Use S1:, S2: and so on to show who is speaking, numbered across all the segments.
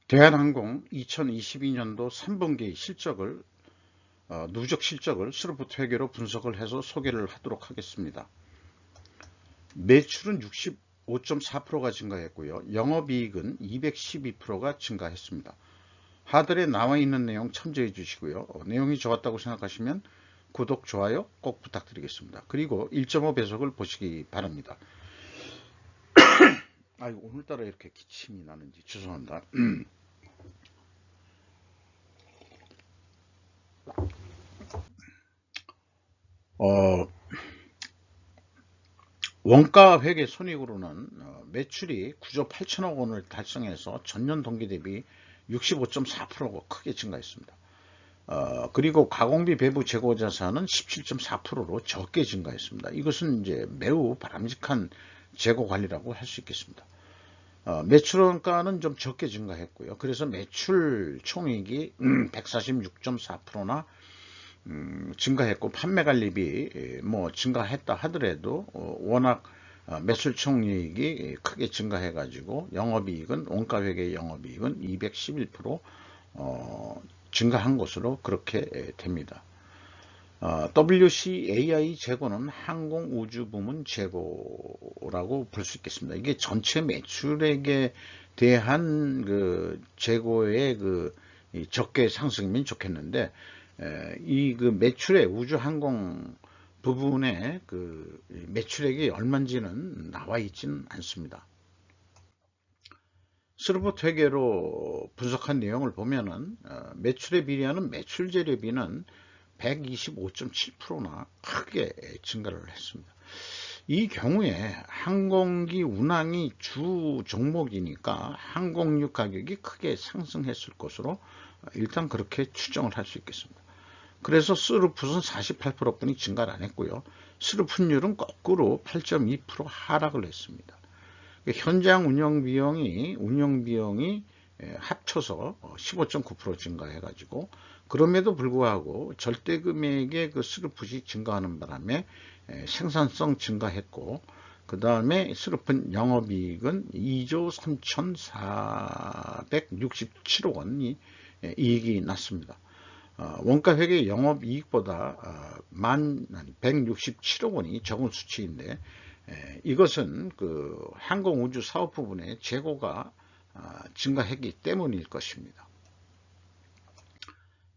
S1: 대한항공 2022년도 3분기 실적을 누적 실적을 스로프트 회계로 분석을 해서 소개를 하도록 하겠습니다. 매출은 65.4%가 증가했고요. 영업이익은 212%가 증가했습니다. 하단에 나와 있는 내용 참조해 주시고요. 내용이 좋았다고 생각하시면 구독, 좋아요 꼭 부탁드리겠습니다. 그리고 1.5배속을 보시기 바랍니다. 아이고, 오늘따라 이렇게 기침이 나는지 죄송합니다. 원가 회계 손익으로는 매출이 9조 8천억 원을 달성해서 전년 동기 대비 65.4%가 크게 증가했습니다. 그리고 가공비 배부 재고 자산은 17.4%로 적게 증가했습니다. 이것은 이제 매우 바람직한 재고 관리라고 할 수 있겠습니다. 매출 원가는 좀 적게 증가했고요. 그래서 매출 총이익이 146.4%나 증가했고, 판매 관리비 뭐 증가했다 하더라도 워낙 매출 총이익이 크게 증가해 가지고 영업이익은 원가 회계 영업이익은 211% 증가한 것으로 그렇게 됩니다. WCAI 재고는 항공우주 부문 재고라고 볼 수 있겠습니다. 이게 전체 매출액에 대한 그 재고의 그 적게 상승이면 좋겠는데, 이 그 매출의 우주항공 부분의 그 매출액이 얼마인지는 나와 있지는 않습니다. 스로프트 회계로 분석한 내용을 보면은 매출에 비례하는 매출 재료비는 125.7%나 크게 증가를 했습니다. 이 경우에 항공기 운항이 주 종목이니까 항공유 가격이 크게 상승했을 것으로 일단 그렇게 추정을 할 수 있겠습니다. 그래서 스루풋은 48%뿐이 증가를 안 했고요. 스루풋율은 거꾸로 8.2% 하락을 했습니다. 현장 운영 비용이 합쳐서 15.9% 증가해 가지고, 그럼에도 불구하고 절대 금액의 그 스루풋이 증가하는 바람에 생산성 증가했고, 그 다음에 스루풋 영업이익은 2조 3,467억 원이 이익이 났습니다. 원가 회계 영업이익보다 167억 원이 적은 수치인데, 이것은 그 항공우주 사업 부분의 재고가 증가했기 때문일 것입니다.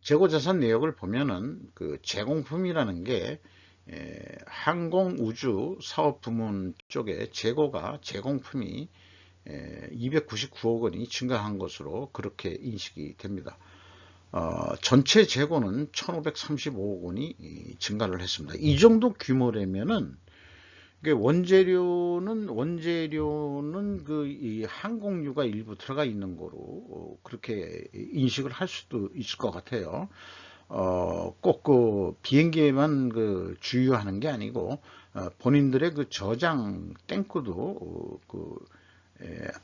S1: 재고자산 내역을 보면은 그 제공품이라는 게 항공우주 사업 부문 쪽에 제공품이 299억 원이 증가한 것으로 그렇게 인식이 됩니다. 전체 재고는 1535억 원이 증가를 했습니다. 이 정도 규모라면은 원재료는 그 이 항공유가 일부 들어가 있는 거로 그렇게 인식을 할 수도 있을 것 같아요. 꼭 그 비행기에만 그 주유하는 게 아니고 본인들의 그 저장 탱크도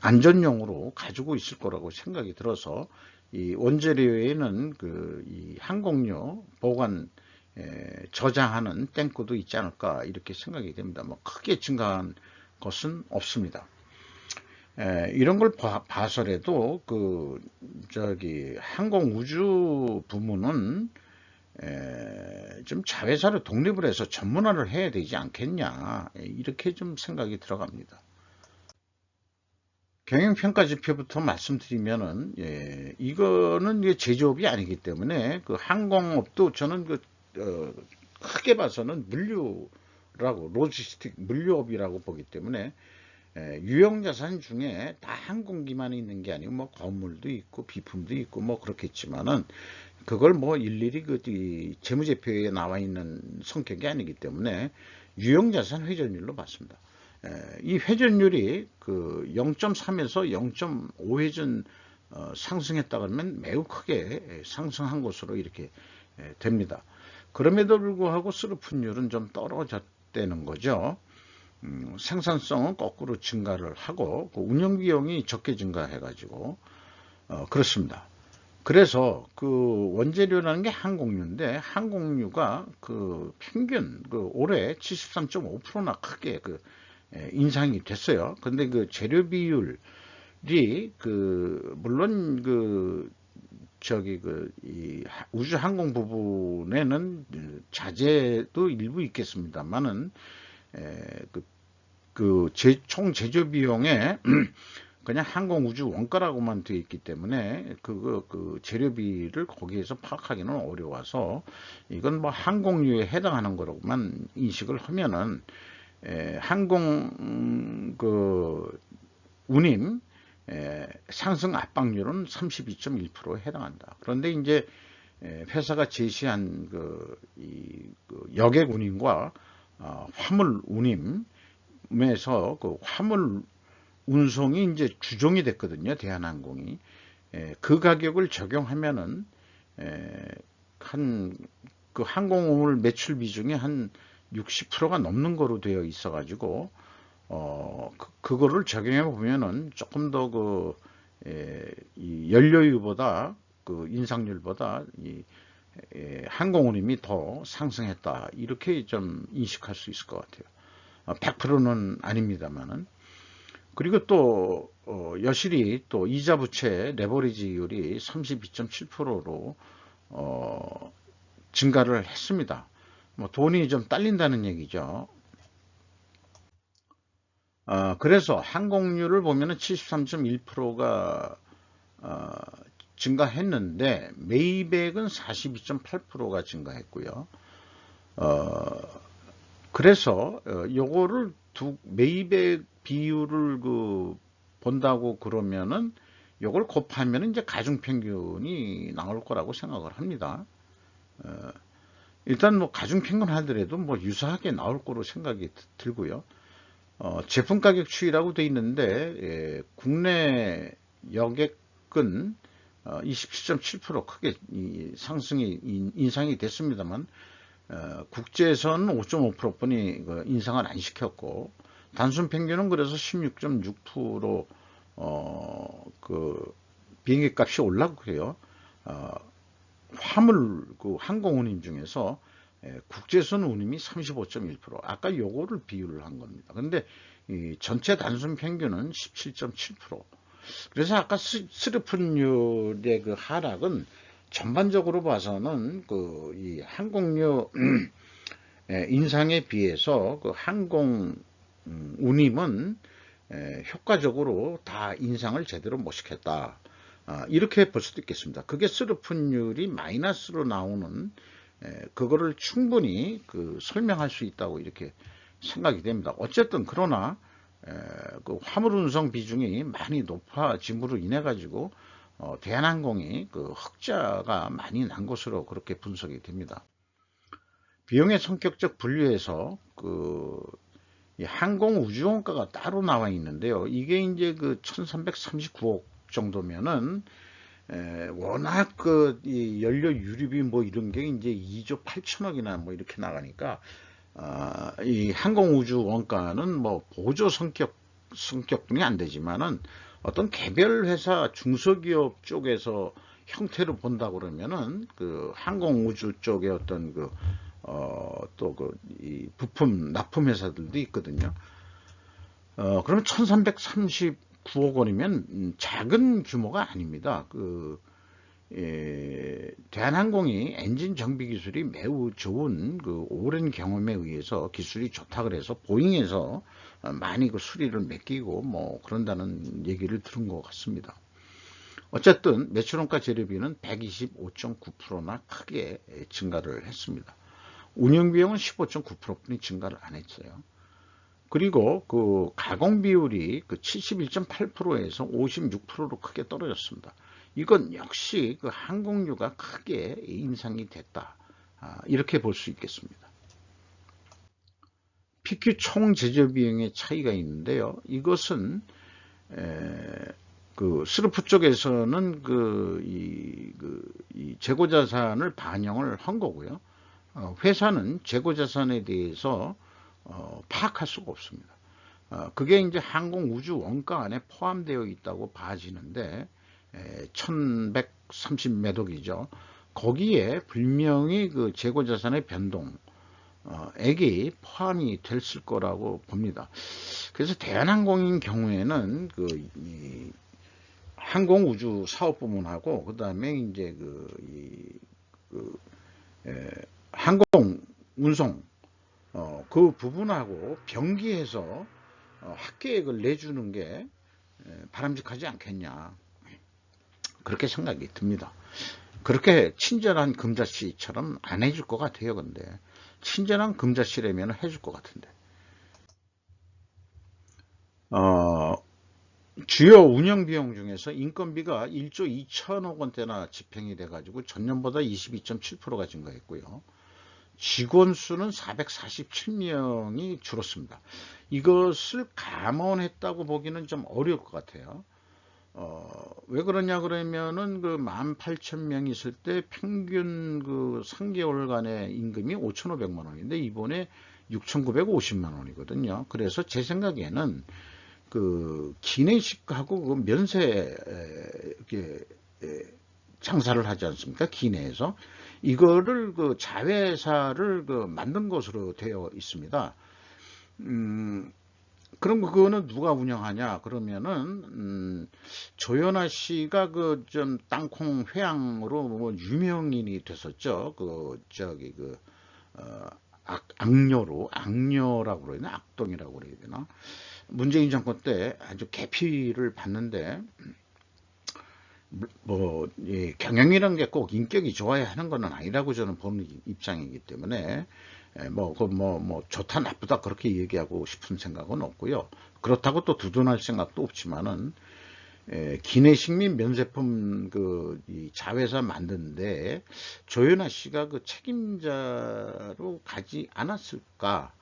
S1: 안전용으로 가지고 있을 거라고 생각이 들어서 이 원재료에는 그 이 항공유 보관 저장하는 탱크도 있지 않을까 이렇게 생각이 됩니다. 뭐 크게 증가한 것은 없습니다. 이런 걸 봐서라도 그 저기 항공우주 부문은 좀 자회사로 독립을 해서 전문화를 해야 되지 않겠냐, 이렇게 좀 생각이 들어갑니다. 경영평가 지표부터 말씀드리면은, 이거는 제조업이 아니기 때문에 그 항공업도 저는 크게 봐서는 로지스틱 물류업이라고 보기 때문에, 유형자산 중에 다 항공기만 있는 게 아니고 뭐 건물도 있고 비품도 있고 뭐 그렇겠지만은, 그걸 뭐 일일이 이 재무제표에 나와 있는 성격이 아니기 때문에 유형자산 회전율로 봤습니다. 이 회전율이 그 0.3에서 0.5 회전 상승했다 그러면 매우 크게 상승한 것으로 이렇게 됩니다. 그럼에도 불구하고 스루풋율은 좀 떨어졌다는 거죠. 생산성은 거꾸로 증가를 하고 그 운영비용이 적게 증가해 가지고 그렇습니다. 그래서 그 원재료라는 게 항공유인데, 항공유가 그 평균 올해 73.5%나 크게 인상이 됐어요. 근데 그 재료 비율 물론 이 우주항공 부분에는 자재도 일부 있겠습니다만은, 총 제조 비용에 그냥 항공우주 원가라고만 되어 있기 때문에 재료비를 거기에서 파악하기는 어려워서 이건 뭐 항공유에 해당하는 거로만 인식을 하면은 항공 운임 상승 압박률은 32.1%에 해당한다. 그런데 이제 회사가 제시한 여객 운임과 화물 운임에서 화물 운송이 이제 주종이 됐거든요. 대한항공이. 그 가격을 적용하면은 항공우물 매출 비중이 한 60%가 넘는 거로 되어 있어 가지고 그거를 적용해 보면은 조금 더 이 연료유보다 인상률보다 항공운임이 더 상승했다, 이렇게 좀 인식할 수 있을 것 같아요. 100%는 아닙니다만은. 그리고 또 여실히 또 이자 부채 레버리지율이 32.7%로 증가를 했습니다. 뭐 돈이 좀 딸린다는 얘기죠. 그래서 항공유를 보면은 73.1%가 증가했는데 메이백은 42.8%가 증가했고요. 그래서 요거를 메이백 비율을 본다고 그러면은 요걸 곱하면 이제 가중평균이 나올 거라고 생각을 합니다. 일단 뭐 가중평균 하더라도 뭐 유사하게 나올 거로 생각이 들고요. 제품 가격 추이라고 되어 있는데 국내 여객은 27.7% 크게 인상이 됐습니다만 국제에서는 5.5%뿐이 인상을 안 시켰고, 단순 평균은 그래서 16.6% 비행기 값이 올랐고요. 화물 항공 운임 중에서 국제선 운임이 35.1%, 아까 요거를 비율을 한 겁니다. 근데 전체 단순 평균은 17.7%. 그래서 아까 스르픈율의 하락은 전반적으로 봐서는 이 항공료 인상에 비해서 항공 운임은 효과적으로 다 인상을 제대로 못 시켰다, 이렇게 볼 수도 있겠습니다. 그게 스르픈율이 마이너스로 나오는 그거를 충분히 설명할 수 있다고 이렇게 생각이 됩니다. 어쨌든 그러나 화물 운송 비중이 많이 높아짐으로 인해 가지고 대한항공이 흑자가 많이 난 것으로 그렇게 분석이 됩니다. 비용의 성격적 분류에서 이 항공 우주 원가가 따로 나와 있는데요. 이게 이제 1339억 정도면은 워낙 이 연료 유류비 뭐 이런 게 이제 2조 8천억이나 뭐 이렇게 나가니까 이 항공 우주 원가는 뭐 보조 성격뿐이 안 되지만은 어떤 개별 회사 중소기업 쪽에서 형태로 본다 그러면은 항공 우주 쪽에 어떤 이 부품 납품 회사들도 있거든요. 그러면 1339억 원이면 작은 규모가 아닙니다. 대한항공이 엔진 정비 기술이 매우 좋은 오랜 경험에 의해서 기술이 좋다 그래서 보잉에서 많이 수리를 맡기고 뭐 그런다는 얘기를 들은 것 같습니다. 어쨌든 매출원가 재료비는 125.9%나 크게 증가를 했습니다. 운영비용은 15.9%뿐이 증가를 안 했어요. 그리고 가공 비율이 71.8%에서 56%로 크게 떨어졌습니다. 이건 역시 항공유가 크게 인상이 됐다, 이렇게 볼 수 있겠습니다. PQ 총 제조 비용의 차이가 있는데요. 이것은 스르프 쪽에서는 이 재고자산을 반영을 한 거고요. 회사는 재고자산에 대해서 파악할 수가 없습니다. 그게 이제 항공 우주 원가 안에 포함되어 있다고 봐지는데 1130 매독이죠. 거기에 분명히 재고자산의 변동 액이 포함이 됐을 거라고 봅니다. 그래서 대한항공인 경우에는 항공우주 사업부문하고 그 다음에 이제 항공 운송 그 부분하고 병기해서 학계획을 내주는 게 바람직하지 않겠냐, 그렇게 생각이 듭니다. 그렇게 친절한 금자씨처럼 안 해줄 것 같아요. 근데 친절한 금자씨라면 해줄 것 같은데. 주요 운영 비용 중에서 인건비가 1조 2천억 원대나 집행이 돼가지고 전년보다 22.7%가 증가했고요. 직원 수는 447명이 줄었습니다. 이것을 감원했다고 보기는 좀 어려울 것 같아요. 왜 그러냐 그러면은 그 18,000명 있을 때 평균 그 3개월간의 임금이 5,500만 원인데 이번에 6,950만 원이거든요. 그래서 제 생각에는 그 기내식하고 그 면세 장사를 하지 않습니까? 기내에서 이거를 그 자회사를 그 만든 것으로 되어 있습니다. 그럼 그거는 누가 운영하냐 그러면은 조연아 씨가 그 좀 땅콩 회항으로 뭐 유명인이 됐었죠. 그 저기 그 악녀라고 그래야 되나, 악동이라고 그래야 되나. 문재인 정권 때 아주 계피를 받는데 뭐 경영이라는 게 꼭 인격이 좋아야 하는 건 아니라고 저는 보는 입장이기 때문에 뭐 좋다 나쁘다 그렇게 얘기하고 싶은 생각은 없고요. 그렇다고 또 두둔할 생각도 없지만은 기내식 및 면세품 이 자회사 만드는데 조연아 씨가 그 책임자로 가지 않았을까,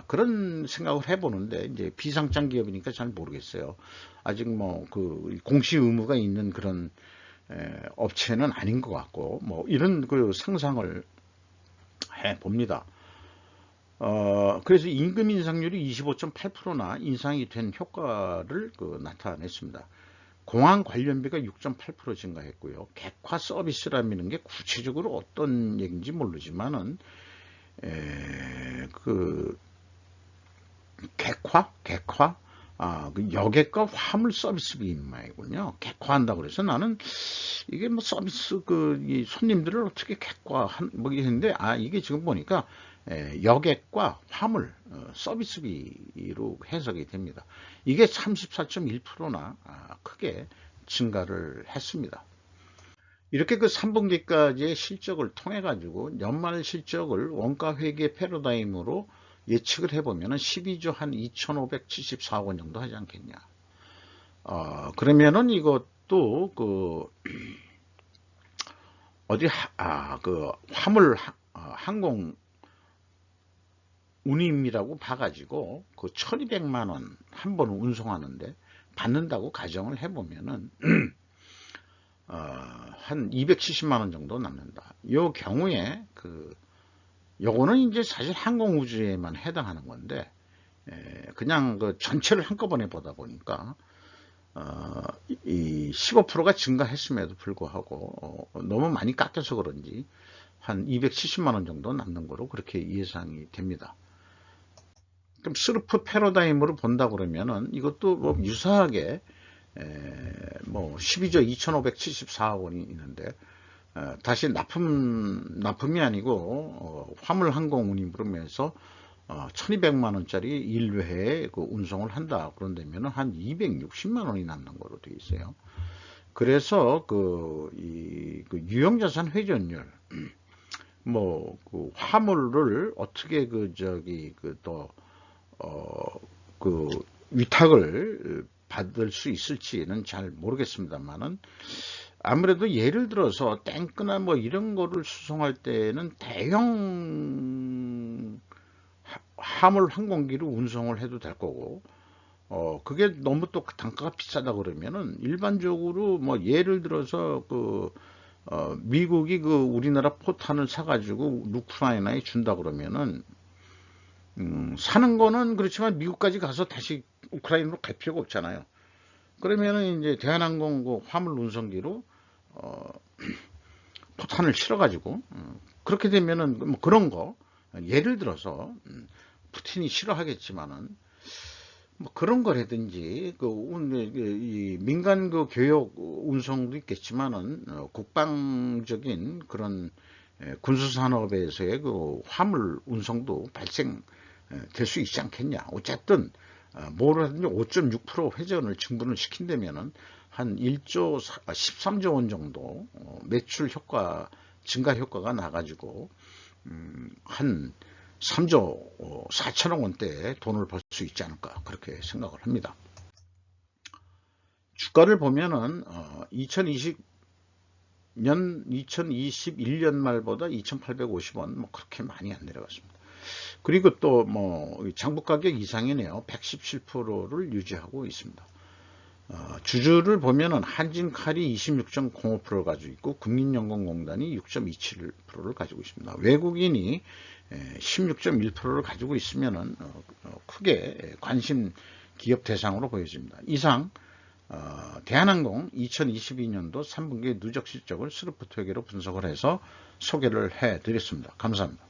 S1: 그런 생각을 해보는데 이제 비상장 기업이니까 잘 모르겠어요. 아직 뭐 그 공시 의무가 있는 그런 업체는 아닌 것 같고 뭐 이런 그 상상을 해 봅니다. 그래서 임금 인상률이 25.8%나 인상이 된 효과를 나타냈습니다. 공항 관련비가 6.8% 증가했고요. 객화 서비스라는 게 구체적으로 어떤 얘기인지 모르지만은 그 객화? 그 여객과 화물 서비스비 말이군요. 객화한다고 그래서 나는 이게 뭐 서비스 이 손님들을 어떻게 객화한 뭐 했는데 이게 지금 보니까 여객과 화물 서비스비로 해석이 됩니다. 이게 34.1%나 크게 증가를 했습니다. 이렇게 그 3분기까지의 실적을 통해 가지고 연말 실적을 원가 회계 패러다임으로 예측을 해보면은 12조 한 2,574억 원 정도 하지 않겠냐. 그러면은 이것도 그 화물 항공 운임이라고 봐가지고 그 1,200만 원 한 번 운송하는데 받는다고 가정을 해보면은 한 270만 원 정도 남는다. 이 경우에 요거는 이제 사실 항공우주에만 해당하는 건데 그냥 그 전체를 한꺼번에 보다 보니까 이 15%가 증가했음에도 불구하고 너무 많이 깎여서 그런지 한 270만 원 정도 남는 거로 그렇게 예상이 됩니다. 그럼 스루프 패러다임으로 본다 그러면은 이것도 뭐 유사하게 뭐 12조 2,574억 원이 있는데 다시 납품이 아니고 화물 항공 운임으로 해서 1,200만 원짜리 1회에 그 운송을 한다 그런다면 한 260만 원이 남는 거로 되어 있어요. 그래서 유형자산 회전율, 뭐 화물을 어떻게 위탁을 받을 수 있을지는 잘 모르겠습니다만은 아무래도 예를 들어서 탱크나 뭐 이런 거를 수송할 때는 대형 화물 항공기로 운송을 해도 될 거고, 그게 너무 또 단가가 비싸다 그러면은 일반적으로 뭐 예를 들어서 미국이 우리나라 포탄을 사가지고 우크라이나에 준다 그러면은 사는 거는 그렇지만 미국까지 가서 다시 우크라이나로 갈 필요가 없잖아요. 그러면은 이제 대한항공 화물 운송기로 포탄을 실어가지고 그렇게 되면은 뭐 그런 거 예를 들어서 푸틴이 싫어하겠지만은 뭐 그런 거라든지 이 민간 교역 운송도 있겠지만은 국방적인 그런 군수 산업에서의 화물 운송도 발생될 수 있지 않겠냐. 어쨌든 뭐라든지 5.6% 회전을 증분을 시킨다면은 한 1조 13조 원 정도 매출 효과 증가 효과가 나가지고 한 3조 4천억 원대의 돈을 벌 수 있지 않을까 그렇게 생각을 합니다. 주가를 보면은 2021년 말보다 2,850원 뭐 그렇게 많이 안 내려갔습니다. 그리고 또 뭐 장부 가격 이상이네요. 117%를 유지하고 있습니다. 주주를 보면은 한진칼이 26.05%를 가지고 있고 국민연금공단이 6.27%를 가지고 있습니다. 외국인이 16.1%를 가지고 있으면은 크게 관심 기업 대상으로 보여집니다. 이상 대한항공 2022년도 3분기 누적 실적을 스루프트회계로 분석을 해서 소개를 해 드렸습니다. 감사합니다.